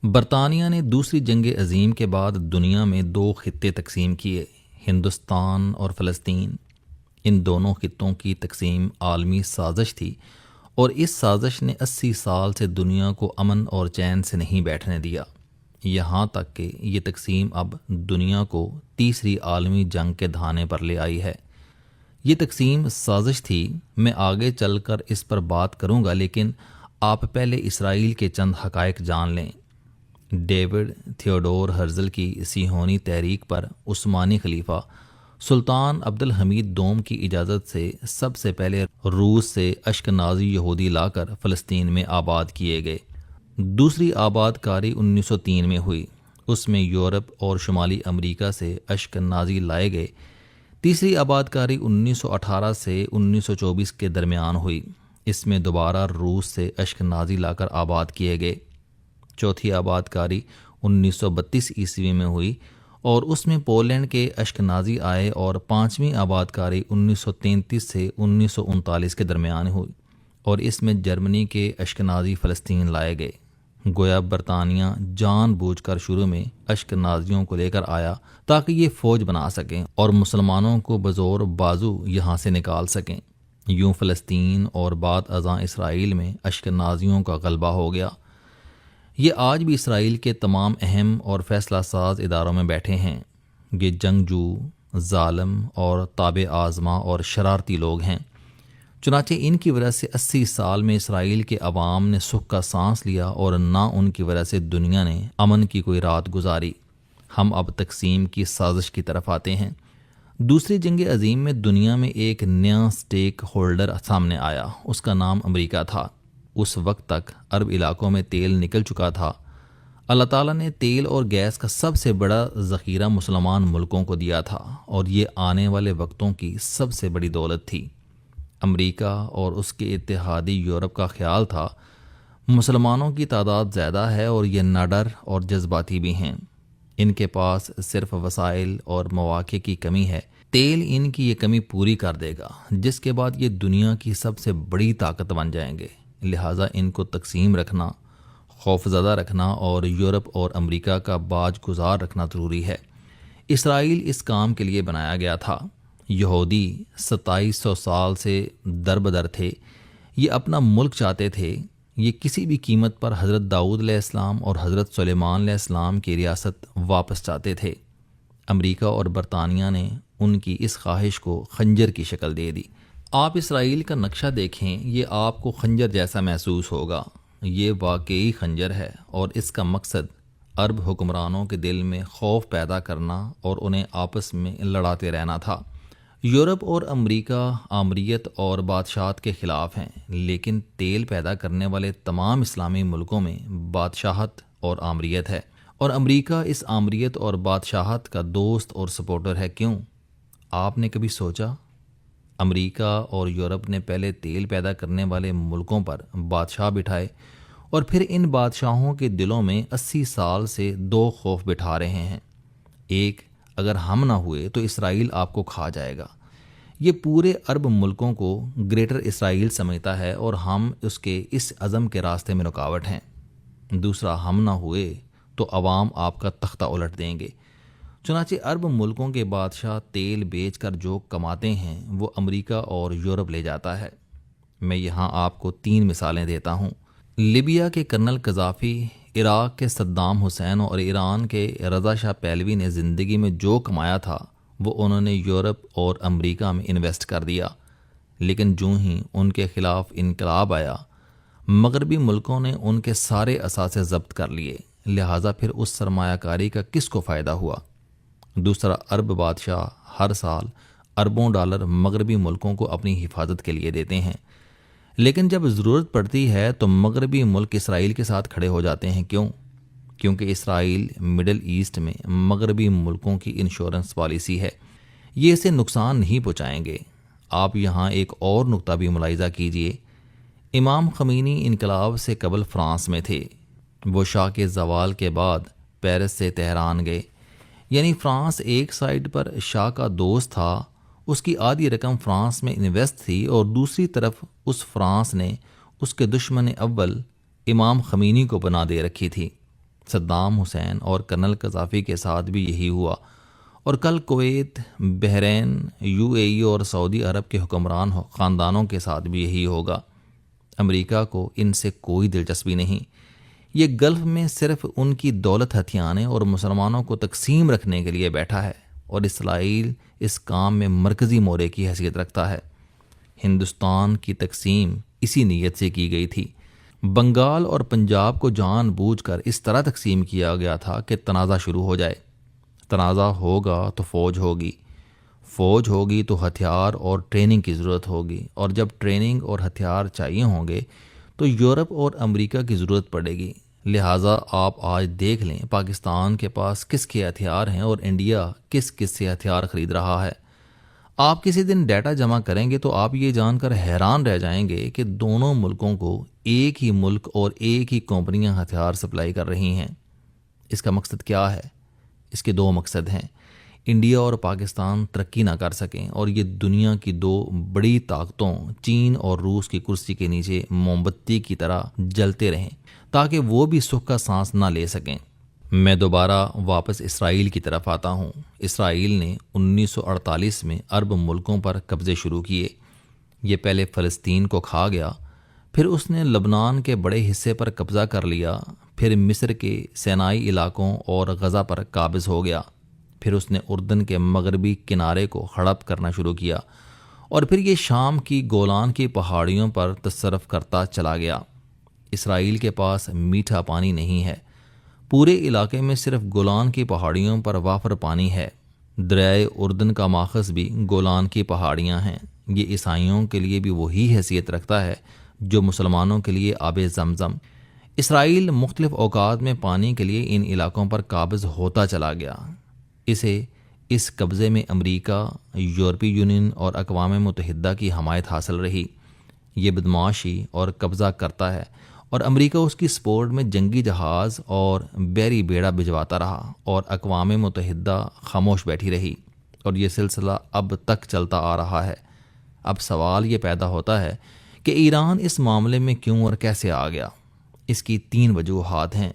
برطانیہ نے دوسری جنگ عظیم کے بعد دنیا میں 2 خطے تقسیم کیے، ہندوستان اور فلسطین۔ ان دونوں خطوں کی تقسیم عالمی سازش تھی، اور اس سازش نے 80 سال سے دنیا کو امن اور چین سے نہیں بیٹھنے دیا، یہاں تک کہ یہ تقسیم اب دنیا کو تیسری عالمی جنگ کے دھانے پر لے آئی ہے۔ یہ تقسیم سازش تھی، میں آگے چل کر اس پر بات کروں گا، لیکن آپ پہلے اسرائیل کے چند حقائق جان لیں۔ ڈیوڈ تھیوڈور ہرزل کی صہیونی تحریک پر عثمانی خلیفہ سلطان عبد الحمید دوم کی اجازت سے سب سے پہلے روس سے اشکنازی یہودی لا کر فلسطین میں آباد کیے گئے۔ دوسری آباد کاری 1903 میں ہوئی، اس میں یورپ اور شمالی امریکہ سے اشکنازی لائے گئے۔ تیسری آباد کاری 1918 سے 1924 کے درمیان ہوئی، اس میں دوبارہ روس سے اشکنازی لا کر آباد کیے گئے۔ چوتھی آباد کاری 1932 عیسوی میں ہوئی، اور اس میں پولینڈ کے اشکنازی آئے، اور پانچویں آباد کاری 1933 سے 1939 کے درمیان ہوئی، اور اس میں جرمنی کے اشکنازی فلسطین لائے گئے۔ گویا برطانیہ جان بوجھ کر شروع میں اشکنازیوں کو لے کر آیا تاکہ یہ فوج بنا سکیں اور مسلمانوں کو بزور بازو یہاں سے نکال سکیں۔ یوں فلسطین اور بعد ازاں اسرائیل میں اشکنازیوں کا غلبہ ہو گیا۔ یہ آج بھی اسرائیل کے تمام اہم اور فیصلہ ساز اداروں میں بیٹھے ہیں۔ یہ جنگجو، ظالم اور تابع آزما اور شرارتی لوگ ہیں۔ چنانچہ ان کی وجہ سے 80 سال میں اسرائیل کے عوام نے سکھ کا سانس لیا، اور نہ ان کی وجہ سے دنیا نے امن کی کوئی رات گزاری۔ ہم اب تقسیم کی سازش کی طرف آتے ہیں۔ دوسری جنگ عظیم میں دنیا میں ایک نیا سٹیک ہولڈر سامنے آیا، اس کا نام امریکہ تھا۔ اس وقت تک عرب علاقوں میں تیل نکل چکا تھا۔ اللہ تعالیٰ نے تیل اور گیس کا سب سے بڑا ذخیرہ مسلمان ملکوں کو دیا تھا، اور یہ آنے والے وقتوں کی سب سے بڑی دولت تھی۔ امریکہ اور اس کے اتحادی یورپ کا خیال تھا مسلمانوں کی تعداد زیادہ ہے، اور یہ ناڈر اور جذباتی بھی ہیں، ان کے پاس صرف وسائل اور مواقع کی کمی ہے۔ تیل ان کی یہ کمی پوری کر دے گا، جس کے بعد یہ دنیا کی سب سے بڑی طاقت بن جائیں گے۔ لہٰذا ان کو تقسیم رکھنا، خوف زدہ رکھنا اور یورپ اور امریکہ کا باج گزار رکھنا ضروری ہے۔ اسرائیل اس کام کے لیے بنایا گیا تھا۔ یہودی 2700 سال سے دربدر تھے، یہ اپنا ملک چاہتے تھے۔ یہ کسی بھی قیمت پر حضرت داؤد علیہ السلام اور حضرت سلیمان علیہ السلام کی ریاست واپس چاہتے تھے۔ امریکہ اور برطانیہ نے ان کی اس خواہش کو خنجر کی شکل دے دی۔ آپ اسرائیل کا نقشہ دیکھیں، یہ آپ کو خنجر جیسا محسوس ہوگا۔ یہ واقعی خنجر ہے، اور اس کا مقصد عرب حکمرانوں کے دل میں خوف پیدا کرنا اور انہیں آپس میں لڑاتے رہنا تھا۔ یورپ اور امریکہ آمریت اور بادشاہت کے خلاف ہیں، لیکن تیل پیدا کرنے والے تمام اسلامی ملکوں میں بادشاہت اور آمریت ہے، اور امریکہ اس آمریت اور بادشاہت کا دوست اور سپورٹر ہے۔ کیوں؟ آپ نے کبھی سوچا؟ امریکہ اور یورپ نے پہلے تیل پیدا کرنے والے ملکوں پر بادشاہ بٹھائے، اور پھر ان بادشاہوں کے دلوں میں 80 سال سے 2 خوف بٹھا رہے ہیں۔ ایک، اگر ہم نہ ہوئے تو اسرائیل آپ کو کھا جائے گا۔ یہ پورے عرب ملکوں کو گریٹر اسرائیل سمجھتا ہے، اور ہم اس کے اس عزم کے راستے میں رکاوٹ ہیں۔ دوسرا، ہم نہ ہوئے تو عوام آپ کا تختہ الٹ دیں گے۔ چنانچہ عرب ملکوں کے بادشاہ تیل بیچ کر جو کماتے ہیں وہ امریکہ اور یورپ لے جاتا ہے۔ میں یہاں آپ کو 3 مثالیں دیتا ہوں۔ لیبیا کے کرنل قذافی، عراق کے صدام حسین اور ایران کے رضا شاہ پہلوی نے زندگی میں جو کمایا تھا وہ انہوں نے یورپ اور امریکہ میں انویسٹ کر دیا، لیکن جوں ہی ان کے خلاف انقلاب آیا، مغربی ملکوں نے ان کے سارے اثاثے ضبط کر لیے۔ لہٰذا پھر اس سرمایہ کاری کا کس کو فائدہ ہوا؟ دوسرا، عرب بادشاہ ہر سال اربوں ڈالر مغربی ملکوں کو اپنی حفاظت کے لیے دیتے ہیں، لیکن جب ضرورت پڑتی ہے تو مغربی ملک اسرائیل کے ساتھ کھڑے ہو جاتے ہیں۔ کیوں؟ کیونکہ اسرائیل مڈل ایسٹ میں مغربی ملکوں کی انشورنس پالیسی ہے، یہ اسے نقصان نہیں پہنچائیں گے۔ آپ یہاں ایک اور نقطہ بھی ملاحظہ کیجئے۔ امام خمینی انقلاب سے قبل فرانس میں تھے، وہ شاہ کے زوال کے بعد پیرس سے تہران گئے، یعنی فرانس ایک سائڈ پر شاہ کا دوست تھا، اس کی آدھی رقم فرانس میں انویسٹ تھی، اور دوسری طرف اس فرانس نے اس کے دشمن اول امام خمینی کو بنا دے رکھی تھی۔ صدام حسین اور کرنل قذافی کے ساتھ بھی یہی ہوا، اور کل کویت، بحرین، UAE اور سعودی عرب کے حکمران خاندانوں کے ساتھ بھی یہی ہوگا۔ امریکہ کو ان سے کوئی دلچسپی نہیں، یہ گلف میں صرف ان کی دولت ہتھیانے اور مسلمانوں کو تقسیم رکھنے کے لیے بیٹھا ہے، اور اسرائیل اس کام میں مرکزی مورے کی حیثیت رکھتا ہے۔ ہندوستان کی تقسیم اسی نیت سے کی گئی تھی۔ بنگال اور پنجاب کو جان بوجھ کر اس طرح تقسیم کیا گیا تھا کہ تنازع شروع ہو جائے۔ تنازع ہوگا تو فوج ہوگی، فوج ہوگی تو ہتھیار اور ٹریننگ کی ضرورت ہوگی، اور جب ٹریننگ اور ہتھیار چاہیے ہوں گے تو یورپ اور امریکہ کی ضرورت پڑے گی۔ لہٰذا آپ آج دیکھ لیں پاکستان کے پاس کس کے ہتھیار ہیں اور انڈیا کس سے ہتھیار خرید رہا ہے۔ آپ کسی دن ڈیٹا جمع کریں گے تو آپ یہ جان کر حیران رہ جائیں گے کہ دونوں ملکوں کو ایک ہی ملک اور ایک ہی کمپنیاں ہتھیار سپلائی کر رہی ہیں۔ اس کا مقصد کیا ہے؟ اس کے دو مقصد ہیں۔ انڈیا اور پاکستان ترقی نہ کر سکیں اور یہ دنیا کی دو بڑی طاقتوں چین اور روس کی کرسی کے نیچے موم بتی کی طرح جلتے رہیں تاکہ وہ بھی سکھ کا سانس نہ لے سکیں۔ میں دوبارہ واپس اسرائیل کی طرف آتا ہوں۔ اسرائیل نے 1948 میں عرب ملکوں پر قبضے شروع کیے۔ یہ پہلے فلسطین کو کھا گیا، پھر اس نے لبنان کے بڑے حصے پر قبضہ کر لیا، پھر مصر کے سینائی علاقوں اور غزہ پر قابض ہو گیا، پھر اس نے اردن کے مغربی کنارے کو ہڑپ کرنا شروع کیا، اور پھر یہ شام کی گولان کی پہاڑیوں پر تصرف کرتا چلا گیا۔ اسرائیل کے پاس میٹھا پانی نہیں ہے، پورے علاقے میں صرف گولان کی پہاڑیوں پر وافر پانی ہے۔ دریائے اردن کا ماخذ بھی گولان کی پہاڑیاں ہیں۔ یہ عیسائیوں کے لیے بھی وہی حیثیت رکھتا ہے جو مسلمانوں کے لیے آب زمزم۔ اسرائیل مختلف اوقات میں پانی کے لیے ان علاقوں پر قابض ہوتا چلا گیا۔ اسے اس قبضے میں امریکہ، یورپی یونین اور اقوام متحدہ کی حمایت حاصل رہی۔ یہ بدمعاشی اور قبضہ کرتا ہے، اور امریکہ اس کی سپورٹ میں جنگی جہاز اور بحری بیڑا بھجواتا رہا، اور اقوام متحدہ خاموش بیٹھی رہی، اور یہ سلسلہ اب تک چلتا آ رہا ہے۔ اب سوال یہ پیدا ہوتا ہے کہ ایران اس معاملے میں کیوں اور کیسے آ گیا؟ اس کی 3 وجوہات ہیں۔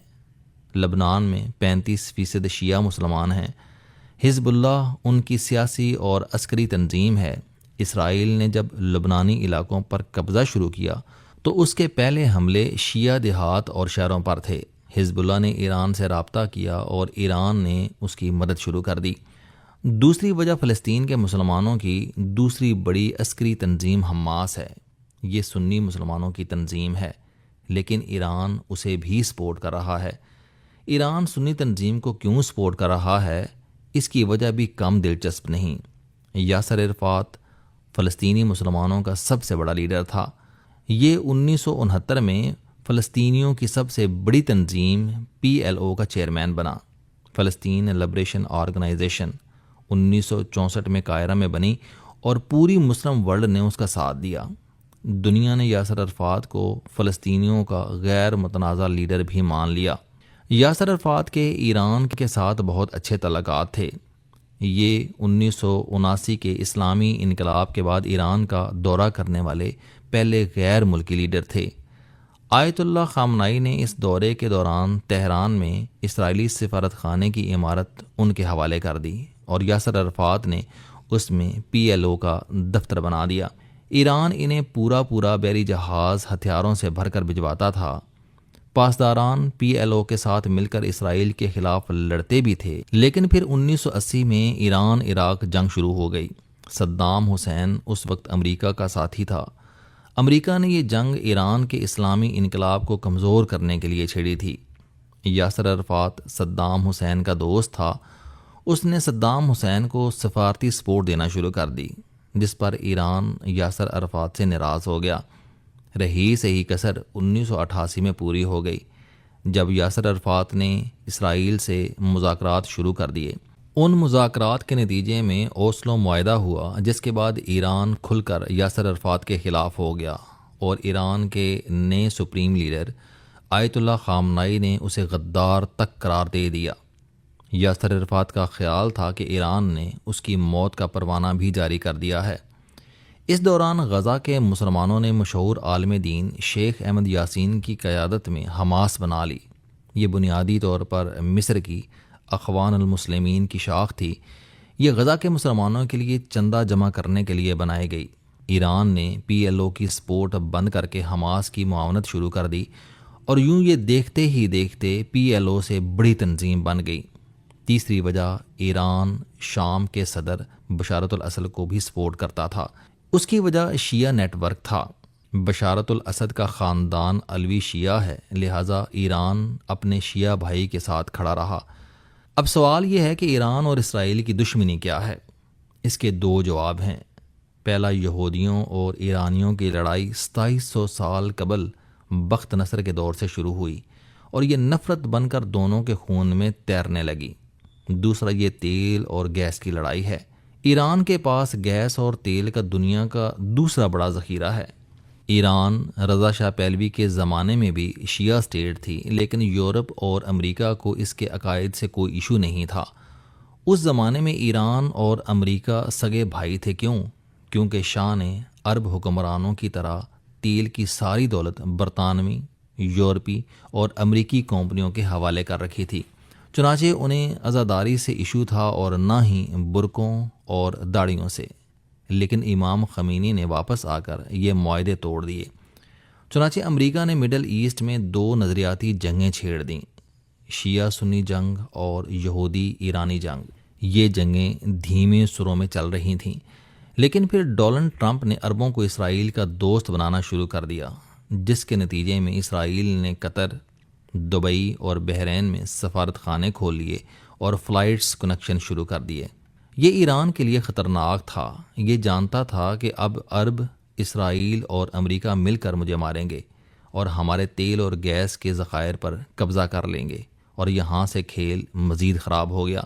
لبنان میں 35% شیعہ مسلمان ہیں۔ حزب اللہ ان کی سیاسی اور عسکری تنظیم ہے۔ اسرائیل نے جب لبنانی علاقوں پر قبضہ شروع کیا تو اس کے پہلے حملے شیعہ دیہات اور شہروں پر تھے۔ حزب اللہ نے ایران سے رابطہ کیا اور ایران نے اس کی مدد شروع کر دی۔ دوسری وجہ فلسطین کے مسلمانوں کی دوسری بڑی عسکری تنظیم حماس ہے۔ یہ سنی مسلمانوں کی تنظیم ہے، لیکن ایران اسے بھی سپورٹ کر رہا ہے۔ ایران سنی تنظیم کو کیوں سپورٹ کر رہا ہے، اس کی وجہ بھی کم دلچسپ نہیں۔ یاسر عرفات فلسطینی مسلمانوں کا سب سے بڑا لیڈر تھا۔ یہ 1969 میں فلسطینیوں کی سب سے بڑی تنظیم PLO کا چیئرمین بنا۔ فلسطین لبریشن آرگنائزیشن 1964 میں قاہرہ میں بنی اور پوری مسلم ورلڈ نے اس کا ساتھ دیا۔ دنیا نے یاسر عرفات کو فلسطینیوں کا غیر متنازع لیڈر بھی مان لیا۔ یاسر عرفات کے ایران کے ساتھ بہت اچھے تعلقات تھے۔ یہ 1979 کے اسلامی انقلاب کے بعد ایران کا دورہ کرنے والے پہلے غیر ملکی لیڈر تھے۔ آیت اللہ خامنائی نے اس دورے کے دوران تہران میں اسرائیلی سفارت خانے کی عمارت ان کے حوالے کر دی، اور یاسر عرفات نے اس میں PLO کا دفتر بنا دیا۔ ایران انہیں پورا بحری جہاز ہتھیاروں سے بھر کر بھجواتا تھا۔ پاسداران PLO کے ساتھ مل کر اسرائیل کے خلاف لڑتے بھی تھے، لیکن پھر 1980 میں ایران عراق جنگ شروع ہو گئی۔ صدام حسین اس وقت امریکہ کا ساتھی تھا۔ امریکہ نے یہ جنگ ایران کے اسلامی انقلاب کو کمزور کرنے کے لیے چھیڑی تھی۔ یاسر عرفات صدام حسین کا دوست تھا۔ اس نے صدام حسین کو سفارتی سپورٹ دینا شروع کر دی، جس پر ایران یاسر عرفات سے ناراض ہو گیا۔ رہی صحیح کسر 1988 میں پوری ہو گئی، جب یاسر عرفات نے اسرائیل سے مذاکرات شروع کر دیے۔ ان مذاکرات کے نتیجے میں اوسلو معاہدہ ہوا، جس کے بعد ایران کھل کر یاسر عرفات کے خلاف ہو گیا، اور ایران کے نئے سپریم لیڈر آیت اللہ خامنائی نے اسے غدار تک قرار دے دیا۔ یاسر عرفات کا خیال تھا کہ ایران نے اس کی موت کا پروانہ بھی جاری کر دیا ہے۔ اس دوران غزہ کے مسلمانوں نے مشہور عالم دین شیخ احمد یاسین کی قیادت میں حماس بنا لی۔ یہ بنیادی طور پر مصر کی اخوان المسلمین کی شاخ تھی۔ یہ غزہ کے مسلمانوں کے لیے چندہ جمع کرنے کے لیے بنائی گئی۔ ایران نے PLO کی سپورٹ بند کر کے حماس کی معاونت شروع کر دی اور یوں یہ دیکھتے ہی دیکھتے PLO سے بڑی تنظیم بن گئی۔ تیسری وجہ، ایران شام کے صدر بشارت الاسد کو بھی سپورٹ کرتا تھا۔ اس کی وجہ شیعہ نیٹ ورک تھا۔ بشارت الاسد کا خاندان علوی شیعہ ہے، لہٰذا ایران اپنے شیعہ بھائی کے ساتھ کھڑا رہا۔ اب سوال یہ ہے کہ ایران اور اسرائیل کی دشمنی کیا ہے؟ اس کے دو جواب ہیں۔ پہلا، یہودیوں اور ایرانیوں کی لڑائی 2700 سال قبل بخت نصر کے دور سے شروع ہوئی اور یہ نفرت بن کر دونوں کے خون میں تیرنے لگی۔ دوسرا، یہ تیل اور گیس کی لڑائی ہے۔ ایران کے پاس گیس اور تیل کا دنیا کا دوسرا بڑا ذخیرہ ہے۔ ایران رضا شاہ پہلوی کے زمانے میں بھی شیعہ اسٹیٹ تھی، لیکن یورپ اور امریکہ کو اس کے عقائد سے کوئی ایشو نہیں تھا۔ اس زمانے میں ایران اور امریکہ سگے بھائی تھے۔ کیونکہ شاہ نے عرب حکمرانوں کی طرح تیل کی ساری دولت برطانوی، یورپی اور امریکی کمپنیوں کے حوالے کر رکھی تھی، چنانچہ انہیں عزاداری سے ایشو تھا اور نہ ہی برقعوں اور داڑھیوں سے۔ لیکن امام خمینی نے واپس آ کر یہ معاہدے توڑ دیے۔ چنانچہ امریکہ نے مڈل ایسٹ میں دو نظریاتی جنگیں چھیڑ دیں، شیعہ سنی جنگ اور یہودی ایرانی جنگ۔ یہ جنگیں دھیمے سروں میں چل رہی تھیں، لیکن پھر ڈونلڈ ٹرمپ نے عربوں کو اسرائیل کا دوست بنانا شروع کر دیا، جس کے نتیجے میں اسرائیل نے قطر، دبئی اور بحرین میں سفارت خانے کھول لیے اور فلائٹس کنیکشن شروع کر دیے۔ یہ ایران کے لیے خطرناک تھا۔ یہ جانتا تھا کہ اب عرب، اسرائیل اور امریکہ مل کر مجھے ماریں گے اور ہمارے تیل اور گیس کے ذخائر پر قبضہ کر لیں گے، اور یہاں سے کھیل مزید خراب ہو گیا۔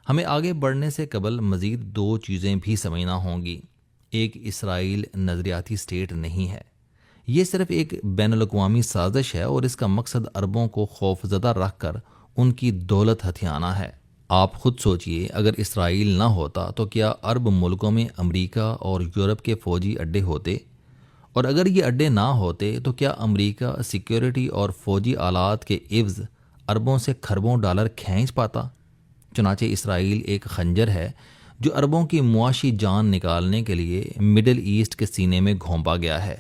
ہمیں آگے بڑھنے سے قبل مزید دو چیزیں بھی سمجھنا ہوں گی۔ ایک، اسرائیل نظریاتی اسٹیٹ نہیں ہے، یہ صرف ایک بین الاقوامی سازش ہے اور اس کا مقصد عربوں کو خوف زدہ رکھ کر ان کی دولت ہتھیانا ہے۔ آپ خود سوچئے، اگر اسرائیل نہ ہوتا تو کیا عرب ملکوں میں امریکہ اور یورپ کے فوجی اڈے ہوتے؟ اور اگر یہ اڈے نہ ہوتے تو کیا امریکہ سیکیورٹی اور فوجی آلات کے عوض عربوں سے کھربوں ڈالر کھینچ پاتا؟ چنانچہ اسرائیل ایک خنجر ہے جو عربوں کی معاشی جان نکالنے کے لیے مڈل ایسٹ کے سینے میں گھونپا گیا ہے۔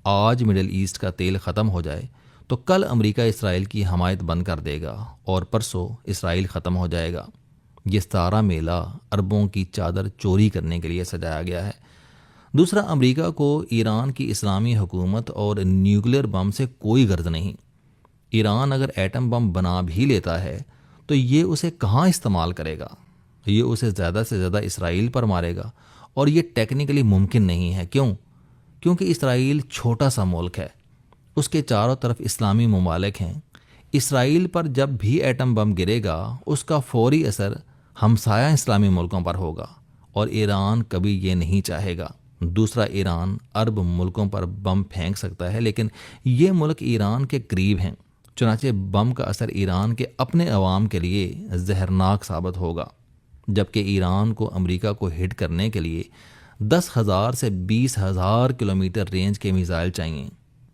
آج مڈل ایسٹ کا تیل ختم ہو جائے تو کل امریکہ اسرائیل کی حمایت بند کر دے گا اور پرسوں اسرائیل ختم ہو جائے گا۔ یہ سارا میلہ عربوں کی چادر چوری کرنے کے لیے سجایا گیا ہے۔ دوسرا، امریکہ کو ایران کی اسلامی حکومت اور نیوکلیر بم سے کوئی غرض نہیں۔ ایران اگر ایٹم بم بنا بھی لیتا ہے تو یہ اسے کہاں استعمال کرے گا؟ یہ اسے زیادہ سے زیادہ اسرائیل پر مارے گا، اور یہ ٹیکنیکلی ممکن نہیں ہے۔ کیونکہ اسرائیل چھوٹا سا ملک ہے، اس کے چاروں طرف اسلامی ممالک ہیں۔ اسرائیل پر جب بھی ایٹم بم گرے گا اس کا فوری اثر ہمسایہ اسلامی ملکوں پر ہوگا، اور ایران کبھی یہ نہیں چاہے گا۔ دوسرا، ایران عرب ملکوں پر بم پھینک سکتا ہے، لیکن یہ ملک ایران کے قریب ہیں، چنانچہ بم کا اثر ایران کے اپنے عوام کے لیے زہرناک ثابت ہوگا، جبکہ ایران کو امریکہ کو ہٹ کرنے کے لیے 10,000 سے 20,000 کلومیٹر رینج کے میزائل چاہیے،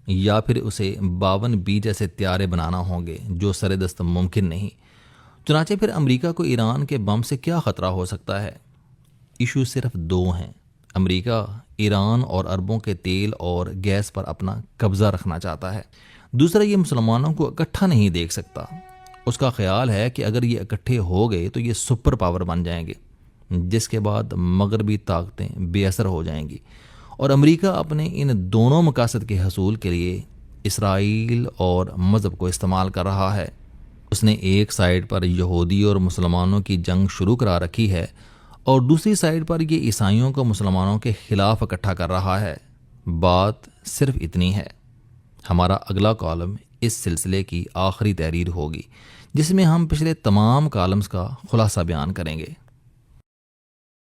یا پھر اسے 52B جیسے طیارے بنانا ہوں گے، جو سر دست ممکن نہیں۔ چنانچہ پھر امریکہ کو ایران کے بم سے کیا خطرہ ہو سکتا ہے؟ ایشو صرف دو ہیں۔ امریکہ ایران اور عربوں کے تیل اور گیس پر اپنا قبضہ رکھنا چاہتا ہے۔ دوسرا، یہ مسلمانوں کو اکٹھا نہیں دیکھ سکتا۔ اس کا خیال ہے کہ اگر یہ اکٹھے ہو گئے تو یہ سپر پاور بن جائیں گے، جس کے بعد مغربی طاقتیں بے اثر ہو جائیں گی، اور امریکہ اپنے ان دونوں مقاصد کے حصول کے لیے اسرائیل اور مذہب کو استعمال کر رہا ہے۔ اس نے ایک سائیڈ پر یہودی اور مسلمانوں کی جنگ شروع کرا رکھی ہے، اور دوسری سائیڈ پر یہ عیسائیوں کو مسلمانوں کے خلاف اکٹھا کر رہا ہے۔ بات صرف اتنی ہے۔ ہمارا اگلا کالم اس سلسلے کی آخری تحریر ہوگی، جس میں ہم پچھلے تمام کالمز کا خلاصہ بیان کریں گے۔